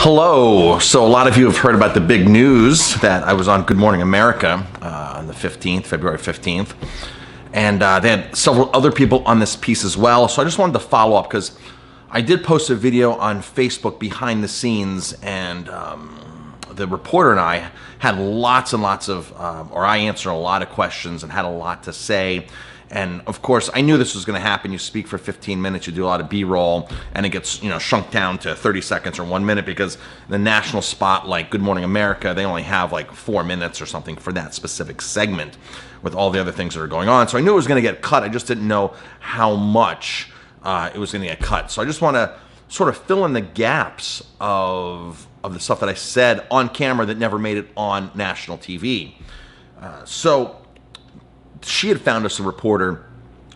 Hello. So a lot of you have heard about the big news that I was on Good Morning America on the 15th, February 15th. And they had several other people on this piece as well. So I just wanted to follow up because I did post a video on Facebook behind the scenes, and the reporter and I had lots and lots of, or I answered a lot of questions and had a lot to say. And of course, I knew this was going to happen. You speak for 15 minutes, you do a lot of B-roll, and it gets shrunk down to 30 seconds or 1 minute because the national spot, like Good Morning America, they only have like 4 minutes or something for that specific segment with all the other things that are going on. So I knew it was going to get cut. I just didn't know how much it was going to get cut. So I just want to sort of fill in the gaps of the stuff that I said on camera that never made it on national TV. So she had found us a reporter,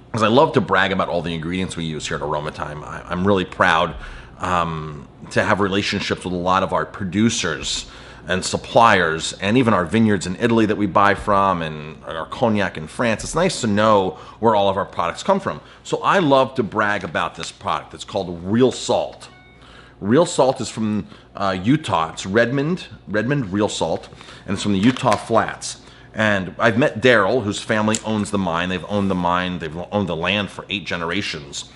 because I love to brag about all the ingredients we use here at Aroma Time. I'm really proud to have relationships with a lot of our producers and suppliers, and even our vineyards in Italy that we buy from, and our cognac in France. It's nice to know where all of our products come from. So I love to brag about this product. It's called Real Salt. Real Salt is from Utah. It's Redmond Real Salt, and it's from the Utah Flats. And I've met Daryl, whose family owns the mine. They've owned the mine. They've owned the land for 8 generations.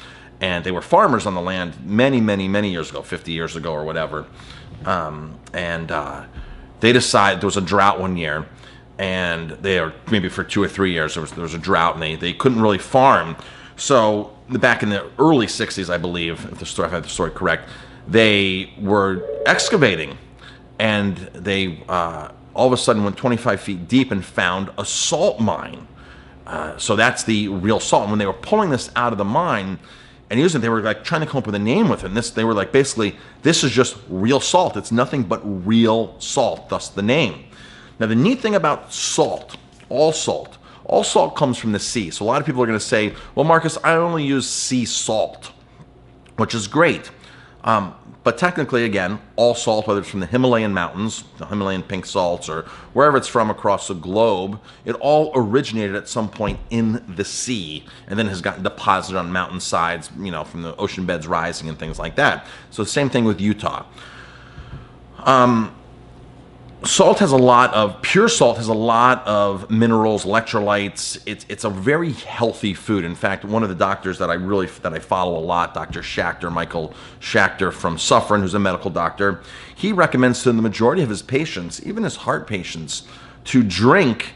And they were farmers on the land many, many, many years ago, 50 years ago or whatever. They decided there was a drought one year, and they were maybe for 2 or 3 years there was a drought, and they couldn't really farm. So back in the early 60s, I believe, if I have the story correct, they were excavating, and they all of a sudden went 25 feet deep and found a salt mine. So that's the Real Salt. And when they were pulling this out of the mine and using it, they were like trying to come up with a name with it. And they were like, basically, this is just real salt. It's nothing but real salt, thus the name. Now, the neat thing about salt comes from the sea. So a lot of people are going to say, well, Marcus, I only use sea salt, which is great. But technically, again, all salt, whether it's from the Himalayan mountains, the Himalayan Pink salts, or wherever it's from across the globe, it all originated at some point in the sea and then has gotten deposited on mountainsides, from the ocean beds rising and things like that. So the same thing with Utah. Pure salt has a lot of minerals, electrolytes. It's a very healthy food. In fact, one of the doctors that I follow a lot, Dr. Schachter, Michael Schachter from Suffern, who's a medical doctor, he recommends to the majority of his patients, even his heart patients, to drink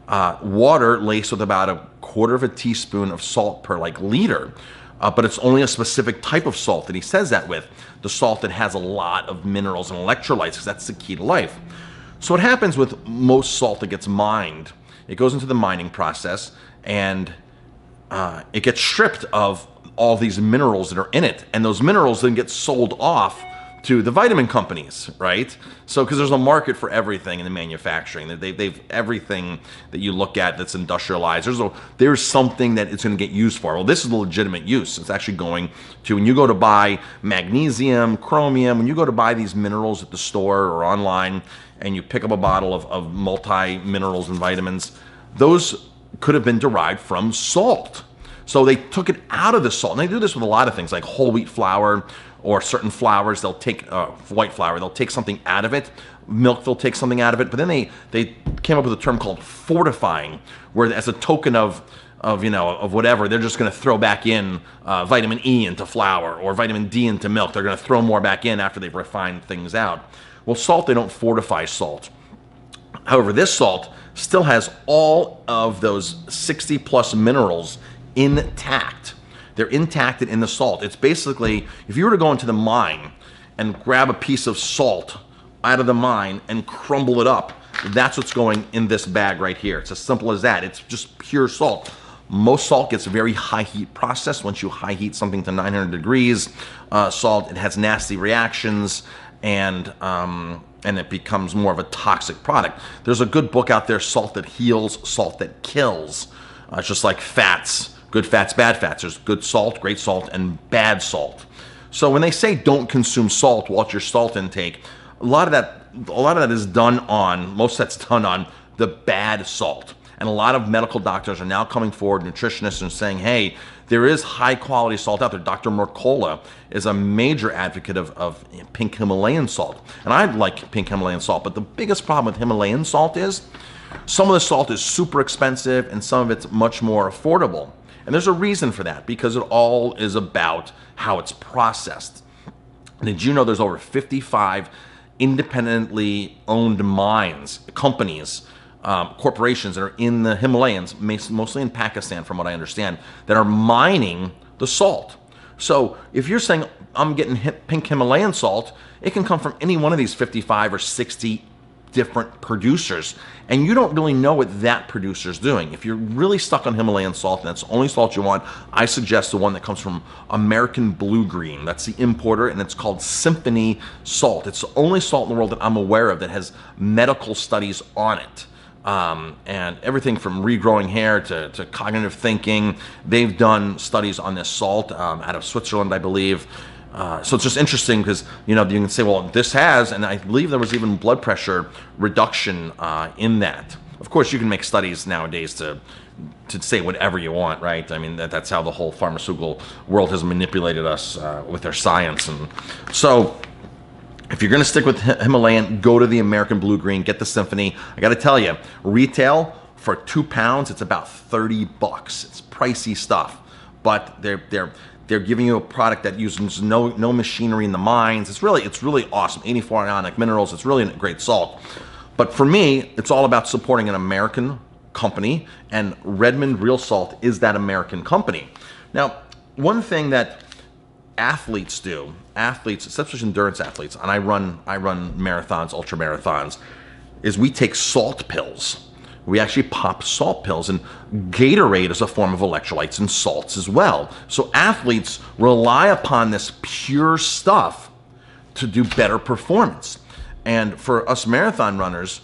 water laced with about 1/4 teaspoon of salt per liter. But it's only a specific type of salt that he says that with, the salt that has a lot of minerals and electrolytes, because that's the key to life. So what happens with most salt that gets mined, it goes into the mining process, and it gets stripped of all these minerals that are in it. And those minerals then get sold off to the vitamin companies, right? So, because there's a market for everything in the manufacturing. They've everything that you look at that's industrialized. There's something that it's going to get used for. Well, this is the legitimate use. It's actually going to, when you go to buy magnesium, chromium, when you go to buy these minerals at the store or online, and you pick up a bottle of multi-minerals and vitamins, those could have been derived from salt. So they took it out of the salt. And they do this with a lot of things, like whole wheat flour or certain flours. They'll take white flour. They'll take something out of it. Milk, they'll take something out of it. But then they came up with a term called fortifying, where as a token of whatever, they're just going to throw back in vitamin E into flour or vitamin D into milk. They're going to throw more back in after they've refined things out. Well, salt, they don't fortify salt. However, this salt still has all of those 60 plus minerals intact. They're intact in the salt. It's basically, if you were to go into the mine and grab a piece of salt out of the mine and crumble it up, that's what's going in this bag right here. It's as simple as that. It's just pure salt. Most salt gets very high heat processed. Once you high heat something to 900 degrees, salt, it has nasty reactions, and it becomes more of a toxic product. There's a good book out there, Salt That Heals, Salt That Kills. It's just like fats, good fats, bad fats. There's good salt, great salt, and bad salt. So when they say don't consume salt, watch your salt intake, a lot of that is done on, most that's done on the bad salt. And a lot of medical doctors are now coming forward, nutritionists, and saying, hey, There is high quality salt out there. Dr. Mercola is a major advocate of pink Himalayan salt. And I like pink Himalayan salt, but the biggest problem with Himalayan salt is some of the salt is super expensive and some of it's much more affordable. And there's a reason for that, because it all is about how it's processed. Did you know there's over 55 independently owned mines, companies, corporations that are in the Himalayas, mostly in Pakistan from what I understand, that are mining the salt. So if you're saying, I'm getting pink Himalayan salt, it can come from any one of these 55 or 60 different producers, and you don't really know what that producer's doing. If you're really stuck on Himalayan salt and that's the only salt you want, I suggest the one that comes from American Blue Green. That's the importer, and it's called Symphony Salt. It's the only salt in the world that I'm aware of that has medical studies on it. And everything from regrowing hair to cognitive thinking, they've done studies on this salt out of Switzerland, I believe. So it's just interesting because, you can say, well, this has, and I believe there was even blood pressure reduction in that. Of course, you can make studies nowadays to say whatever you want, right? I mean, that's how the whole pharmaceutical world has manipulated us with their science. And so if you're going to stick with Himalayan, go to the American Blue Green, get the Symphony. I got to tell you, retail for 2 pounds, it's about $30. It's pricey stuff, but they're giving you a product that uses no machinery in the mines. It's really awesome. 84 ionic minerals. It's really a great salt. But for me, it's all about supporting an American company, and Redmond Real Salt is that American company. Now, one thing that athletes do, especially endurance athletes, and I run marathons, ultra marathons, is we take salt pills. We actually pop salt pills, and Gatorade is a form of electrolytes and salts as well. So athletes rely upon this pure stuff to do better performance. And for us marathon runners,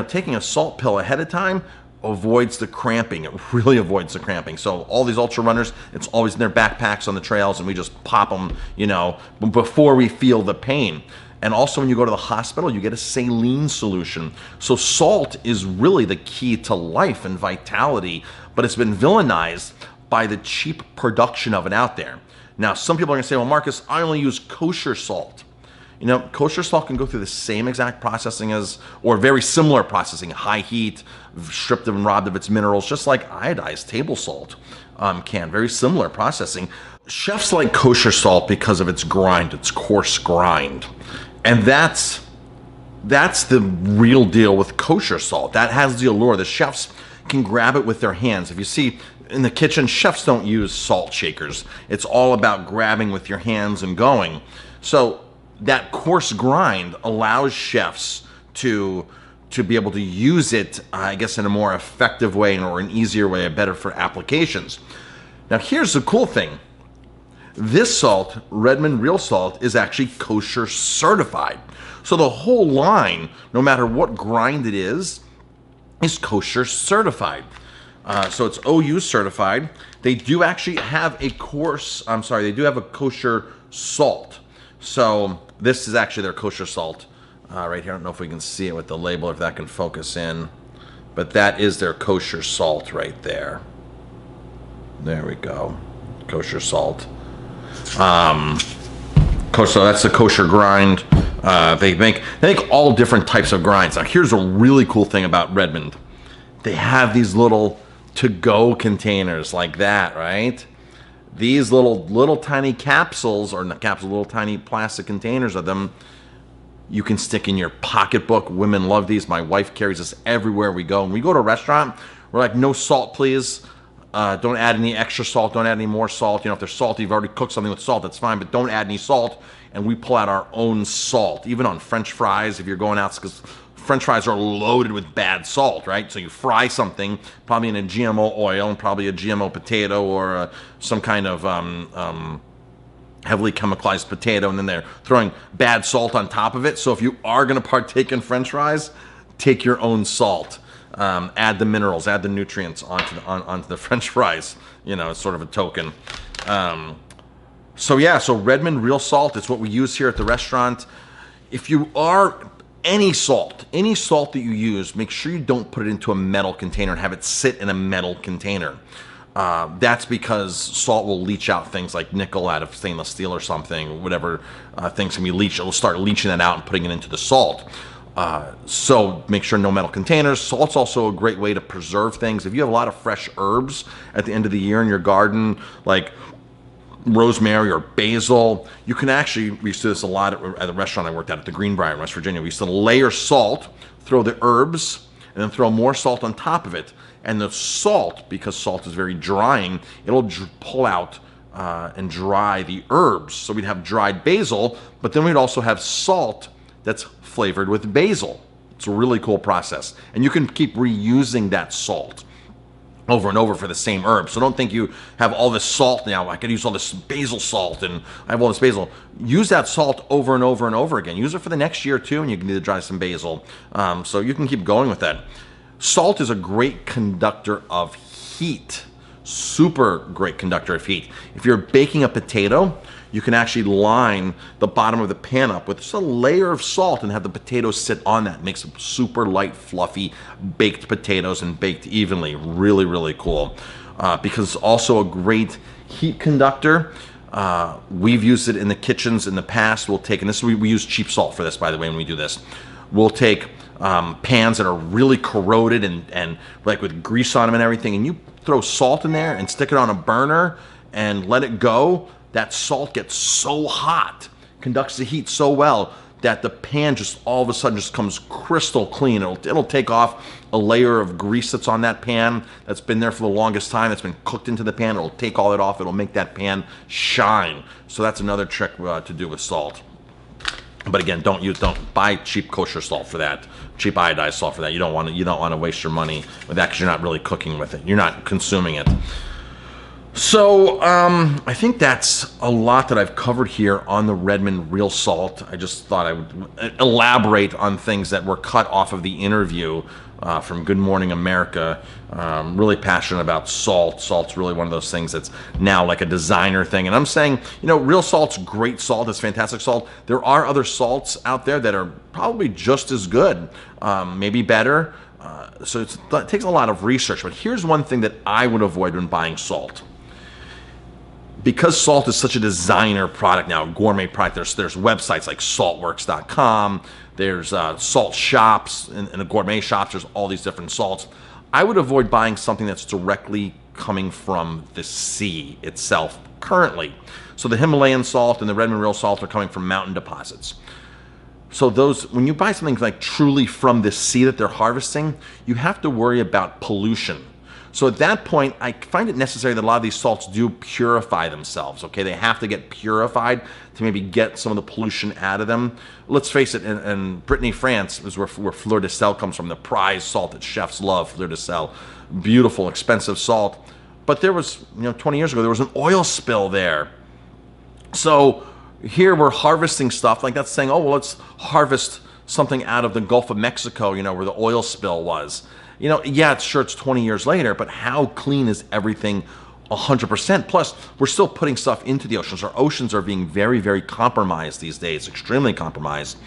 taking a salt pill ahead of time avoids the cramping. It really avoids the cramping. So all these ultra runners, it's always in their backpacks on the trails, and we just pop them, before we feel the pain. And also when you go to the hospital, you get a saline solution. So salt is really the key to life and vitality, but it's been villainized by the cheap production of it out there. Now, some people are gonna say, well, Marcus, I only use kosher salt. Kosher salt can go through the same exact processing or very similar processing, high heat, stripped and robbed of its minerals, just like iodized table salt can, very similar processing. Chefs like kosher salt because of its grind, its coarse grind. And that's the real deal with kosher salt. That has the allure. The chefs can grab it with their hands. If you see in the kitchen, chefs don't use salt shakers. It's all about grabbing with your hands and going. So that coarse grind allows chefs to be able to use it, I guess, in a more effective way or an easier way, better for applications. Now, here's the cool thing. This salt, Redmond Real Salt, is actually kosher certified. So the whole line, no matter what grind it is kosher certified. So it's OU certified. They do actually have a kosher salt. So this is actually their kosher salt right here. I don't know if we can see it with the label, if that can focus in, but that is their kosher salt right there. There we go, kosher salt. So that's the kosher grind. They make all different types of grinds. Now here's a really cool thing about Redmond. They have these little to-go containers like that, right? These little tiny capsules, or not capsules, little tiny plastic containers of them, you can stick in your pocketbook. Women love these. My wife carries this everywhere we go. When we go to a restaurant, we're like, no salt, please. Don't add any extra salt. Don't add any more salt. If there's salt, you've already cooked something with salt, that's fine, but don't add any salt. And we pull out our own salt, even on French fries, if you're going out, because French fries are loaded with bad salt, right? So you fry something, probably in a GMO oil, and probably a GMO potato, or some kind of heavily chemicalized potato, and then they're throwing bad salt on top of it. So if you are going to partake in French fries, take your own salt. Add the minerals, add the nutrients onto the French fries. It's sort of a token. So Redmond Real Salt is what we use here at the restaurant. If you are any salt that you use, make sure you don't put it into a metal container and have it sit in a metal container. That's because salt will leach out things like nickel out of stainless steel or something, whatever things can be leached. It'll start leaching that out and putting it into the salt. So make sure no metal containers. Salt's also a great way to preserve things. If you have a lot of fresh herbs at the end of the year in your garden, like rosemary or basil, you can actually, we used to do this a lot at the restaurant I worked at the Greenbrier in West Virginia. We used to layer salt, throw the herbs, and then throw more salt on top of it. And the salt, because salt is very drying, it'll pull out and dry the herbs. So we'd have dried basil, but then we'd also have salt that's flavored with basil. It's a really cool process. And you can keep reusing that salt over and over for the same herb. So don't think you have all this salt now. I could use all this basil salt and I have all this basil. Use that salt over and over and over again. Use it for the next year too, and you can either dry some basil. So you can keep going with that. Salt is a great conductor of heat. Super great conductor of heat. If you're baking a potato, you can actually line the bottom of the pan up with just a layer of salt and have the potatoes sit on that. It makes super light, fluffy baked potatoes and baked evenly. Really, really cool. Because it's also a great heat conductor. We've used it in the kitchens in the past. We'll take, and this we use cheap salt for this, by the way, when we do this. We'll take pans that are really corroded and like with grease on them and everything, and you throw salt in there and stick it on a burner and let it go. That salt gets so hot, conducts the heat so well that the pan just all of a sudden just comes crystal clean. It'll take off a layer of grease that's on that pan that's been there for the longest time, that's been cooked into the pan. It'll take all that off. It'll make that pan shine. So that's another trick to do with salt. But again, don't buy cheap kosher salt for that. Cheap iodized salt for that. You don't want to waste your money with that because you're not really cooking with it. You're not consuming it. So I think that's a lot that I've covered here on the Redmond Real Salt. I just thought I would elaborate on things that were cut off of the interview from Good Morning America. Really passionate about salt. Salt's really one of those things that's now like a designer thing. And I'm saying, real salt's great salt. It's fantastic salt. There are other salts out there that are probably just as good, maybe better. So it takes a lot of research. But here's one thing that I would avoid when buying salt. Because salt is such a designer product now, gourmet product, there's websites like saltworks.com, there's salt shops, and the gourmet shops, there's all these different salts. I would avoid buying something that's directly coming from the sea itself currently. So the Himalayan salt and the Redmond Real Salt are coming from mountain deposits. So when you buy something like truly from the sea that they're harvesting, you have to worry about pollution. So at that point, I find it necessary that a lot of these salts do purify themselves, okay? They have to get purified to maybe get some of the pollution out of them. Let's face it, in Brittany, France, is where fleur de sel comes from, the prized salt that chefs love, fleur de sel. Beautiful, expensive salt. But there was, 20 years ago, there was an oil spill there. So here we're harvesting stuff, like that's saying, oh, well, let's harvest something out of the Gulf of Mexico, where the oil spill was. Yeah, it's 20 years later, but how clean is everything 100%? Plus, we're still putting stuff into the oceans. Our oceans are being very, very compromised these days, extremely compromised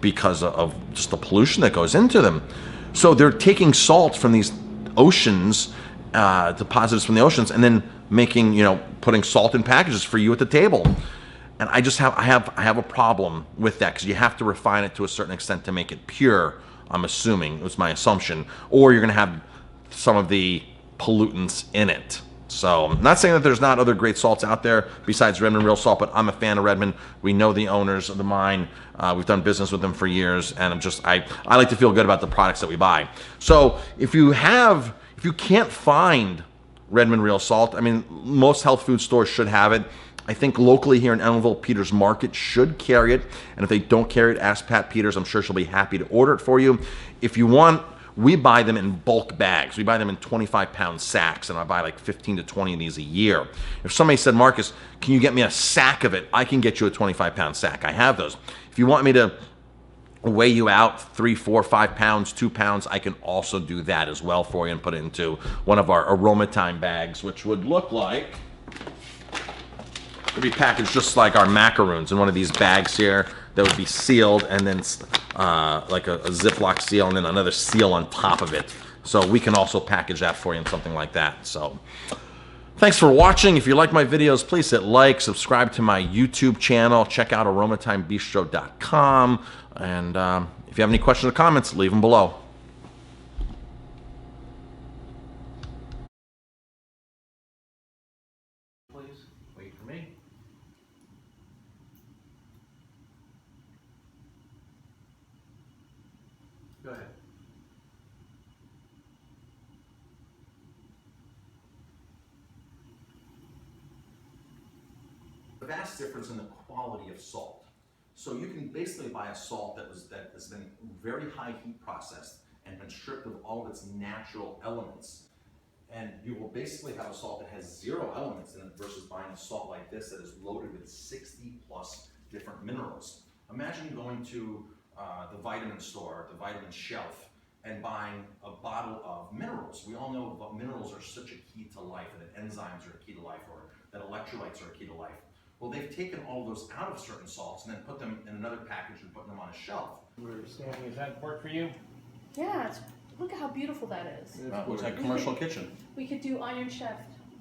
because of just the pollution that goes into them. So they're taking salt from these oceans, deposits from the oceans, and then making, putting salt in packages for you at the table. And I have a problem with that because you have to refine it to a certain extent to make it pure. I'm assuming, it was my assumption, or you're going to have some of the pollutants in it. So I'm not saying that there's not other great salts out there besides Redmond Real Salt, but I'm a fan of Redmond. We know the owners of the mine. We've done business with them for years, and I like to feel good about the products that we buy. So if you can't find Redmond Real Salt, most health food stores should have it. I think locally here in Ellenville, Peters Market should carry it. And if they don't carry it, ask Pat Peters. I'm sure she'll be happy to order it for you. If you want, we buy them in bulk bags. We buy them in 25-pound sacks, and I buy like 15 to 20 of these a year. If somebody said, Marcus, can you get me a sack of it? I can get you a 25-pound sack. I have those. If you want me to weigh you out 3, 4, 5 pounds, 2 pounds, I can also do that as well for you and put it into one of our Aromatime bags, which would look like... It'd be packaged just like our macaroons in one of these bags here that would be sealed, and then like a Ziploc seal and then another seal on top of it. So we can also package that for you in something like that. So thanks for watching. If you like my videos, please hit like, subscribe to my YouTube channel, check out aromatimebistro.com, and if you have any questions or comments, leave them below. Please wait for me. Go ahead. A vast difference in the quality of salt. So you can basically buy a salt that has been very high heat processed and been stripped of all of its natural elements. And you will basically have a salt that has 0 elements in it versus buying a salt like this that is loaded with 60 plus different minerals. Imagine going to the vitamin store, the vitamin shelf, and buying a bottle of minerals. We all know that minerals are such a key to life, and that enzymes are a key to life, or that electrolytes are a key to life. Well, they've taken all those out of certain salts and then put them in another package and put them on a shelf. We're standing. Does that work for you? Yeah, look at how beautiful that is. It's like a commercial kitchen. We could do Iron Chef,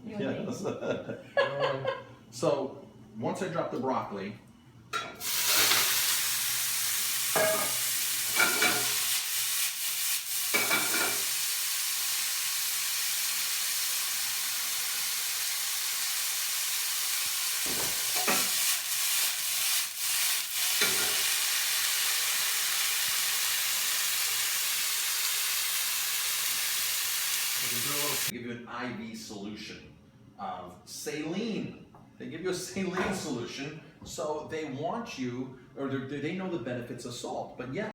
you and me. So once I drop the broccoli, they give you an IV solution of saline. They give you a saline solution, so they want you, or they know the benefits of salt, but yet